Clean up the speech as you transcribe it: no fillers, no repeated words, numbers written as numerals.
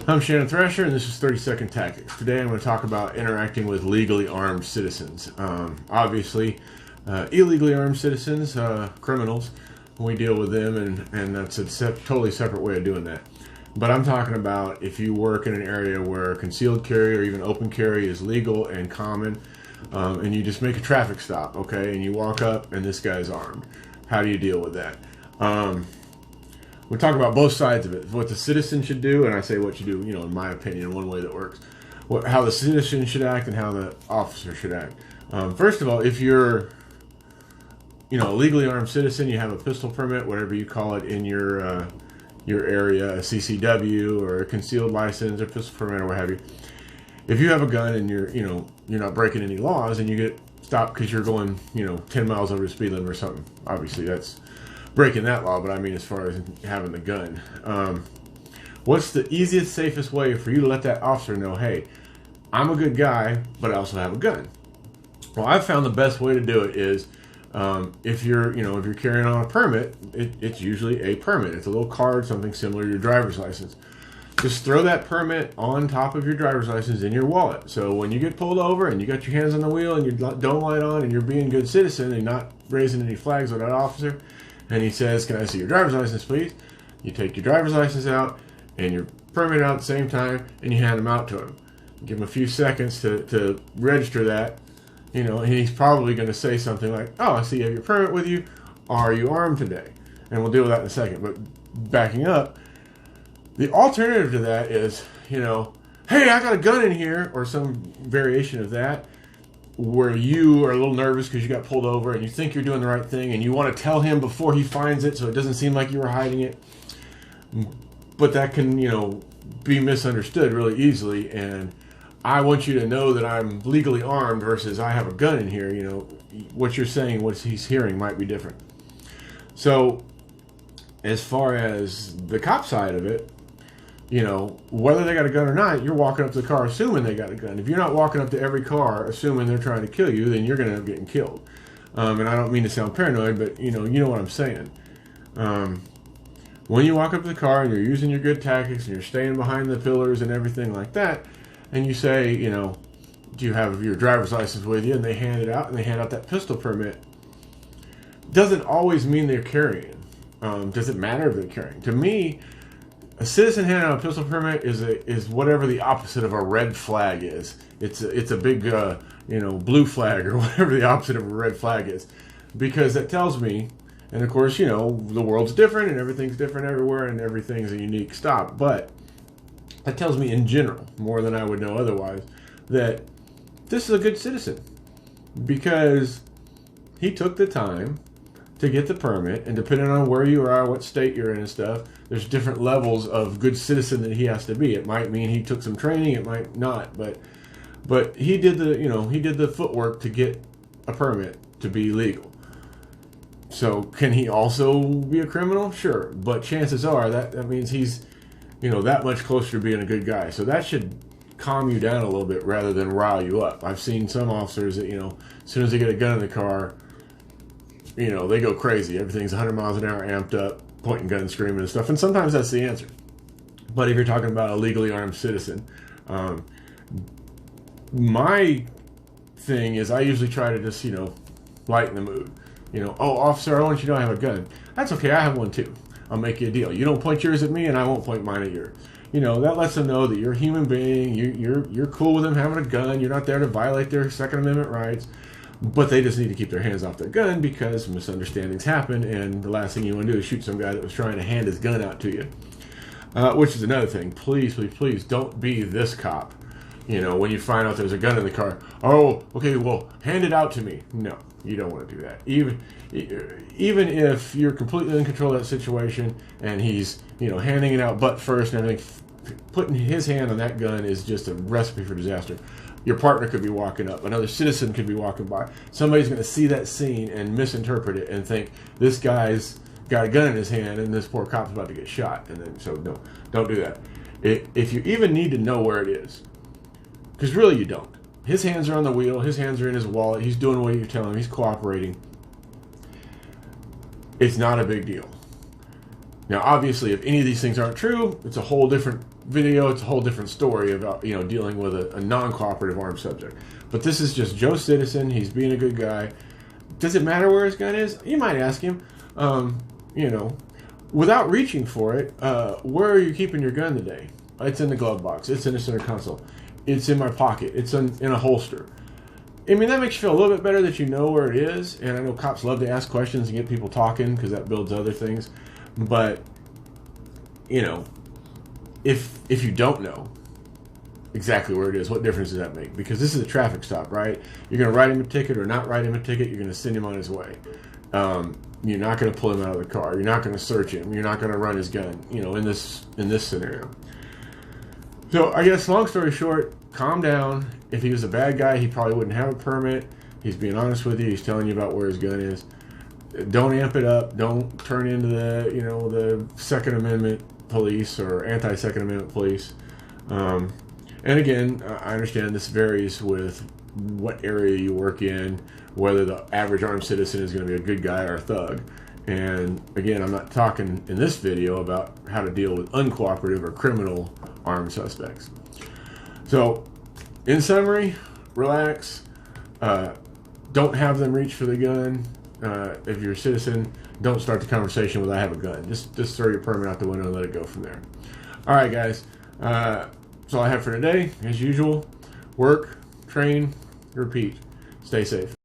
I'm Shannon Thrasher, and this is 30-Second Tactics. Today I'm going to talk about interacting with legally armed citizens. Obviously, illegally armed citizens, criminals, we deal with them, and that's a totally separate way of doing that. But I'm talking about if you work in an area where concealed carry or even open carry is legal and common, and you just make a traffic stop, okay, and you walk up and this guy's armed. How do you deal with that? We talk about both sides of it, what the citizen should do, and I say what you do, in my opinion, one way that works. How the citizen should act and how the officer should act. First of all, if you're, a legally armed citizen, you have a pistol permit, whatever you call it in your area, a CCW or a concealed license or pistol permit or what have you. If you have a gun and you're not breaking any laws and you get stopped because you're going, 10 miles over the speed limit or something, obviously that's breaking that law, but I mean as far as having the gun. What's the easiest, safest way for you to let that officer know, hey, I'm a good guy, but I also have a gun? Well, I've found the best way to do it is if you're carrying on a permit, it's usually a permit. It's a little card, something similar to your driver's license. Just throw that permit on top of your driver's license in your wallet. So when you get pulled over and you got your hands on the wheel and your dome light on and you're being a good citizen and not raising any flags with that officer, and he says, can I see your driver's license, please? You take your driver's license out and your permit out at the same time, and you hand them out to him. Give him a few seconds to register that, and he's probably going to say something like, oh, I see you have your permit with you. Are you armed today? And we'll deal with that in a second. But backing up, the alternative to that is, hey, I got a gun in here, or some variation of that, where you are a little nervous because you got pulled over and you think you're doing the right thing and you want to tell him before he finds it so it doesn't seem like you were hiding it. But that can, be misunderstood really easily, and I want you to know that I'm legally armed versus I have a gun in here. What you're saying, what he's hearing might be different. So as far as the cop side of it, whether they got a gun or not, you're walking up to the car assuming they got a gun. If you're not walking up to every car assuming they're trying to kill you, then you're going to end up getting killed. And I don't mean to sound paranoid, but you know what I'm saying. When you walk up to the car and you're using your good tactics and you're staying behind the pillars and everything like that, and you say, do you have your driver's license with you? And they hand it out, and they hand out that pistol permit. Doesn't always mean they're carrying. Does it matter if they're carrying? To me, a citizen handing out a pistol permit is whatever the opposite of a red flag is. It's a big blue flag or whatever the opposite of a red flag is, because that tells me, and of course the world's different and everything's different everywhere and everything's a unique stop, but that tells me in general, more than I would know otherwise, that this is a good citizen because he took the time to get the permit, and depending on where you are, what state you're in and stuff, there's different levels of good citizen that he has to be. It might mean he took some training, it might not, but he did the footwork to get a permit to be legal. So can he also be a criminal? Sure, but chances are that means he's that much closer to being a good guy. So that should calm you down a little bit rather than rile you up. I've seen some officers that as soon as they get a gun in the car, they go crazy. Everything's 100 miles an hour, amped up, pointing guns, screaming and stuff. And sometimes that's the answer. But if you're talking about a legally armed citizen, my thing is I usually try to just, lighten the mood. Oh, officer, I want you to know I have a gun. That's okay, I have one too. I'll make you a deal. You don't point yours at me and I won't point mine at yours. That lets them know that you're a human being. You're cool with them having a gun. You're not there to violate their Second Amendment rights. But they just need to keep their hands off their gun because misunderstandings happen, and the last thing you want to do is shoot some guy that was trying to hand his gun out to you. Which is another thing. Please, please, please don't be this cop. When you find out there's a gun in the car, oh, okay, well, hand it out to me. No, you don't want to do that. Even if you're completely in control of that situation and he's, handing it out butt first and everything, putting his hand on that gun is just a recipe for disaster. Your partner could be walking up. Another citizen could be walking by. Somebody's going to see that scene and misinterpret it and think this guy's got a gun in his hand and this poor cop's about to get shot. And then, so no, don't do that. If you even need to know where it is, because really you don't. His hands are on the wheel. His hands are in his wallet. He's doing what you tell him. He's cooperating. It's not a big deal. Now, obviously, if any of these things aren't true, it's a whole different video. It's a whole different story about, you know, dealing with a non-cooperative armed subject. But this is just Joe Citizen. He's being a good guy. Does it matter where his gun is? You might ask him. You know, without reaching for it, where are you keeping your gun today? It's in the glove box. It's in the center console. It's in my pocket. It's in a holster. I mean, that makes you feel a little bit better that you know where it is. And I know cops love to ask questions and get people talking because that builds other things. But, you know, if you don't know exactly where it is, what difference does that make? Because this is a traffic stop, right? You're going to write him a ticket or not write him a ticket. You're going to send him on his way. You're not going to pull him out of the car. You're not going to search him. You're not going to run his gun, you know, in this scenario. So I guess long story short, calm down. If he was a bad guy, he probably wouldn't have a permit. He's being honest with you. He's telling you about where his gun is. Don't amp it up. Don't turn into the, you know, the Second Amendment police or anti-Second Amendment police. And again, I understand this varies with what area you work in, whether the average armed citizen is going to be a good guy or a thug. And again, I'm not talking in this video about how to deal with uncooperative or criminal armed suspects. So, in summary, relax. Don't have them reach for the gun. If you're a citizen, don't start the conversation with "I have a gun." Just throw your permit out the window and let it go from there. All right, guys. That's all I have for today. As usual, work, train, repeat. Stay safe.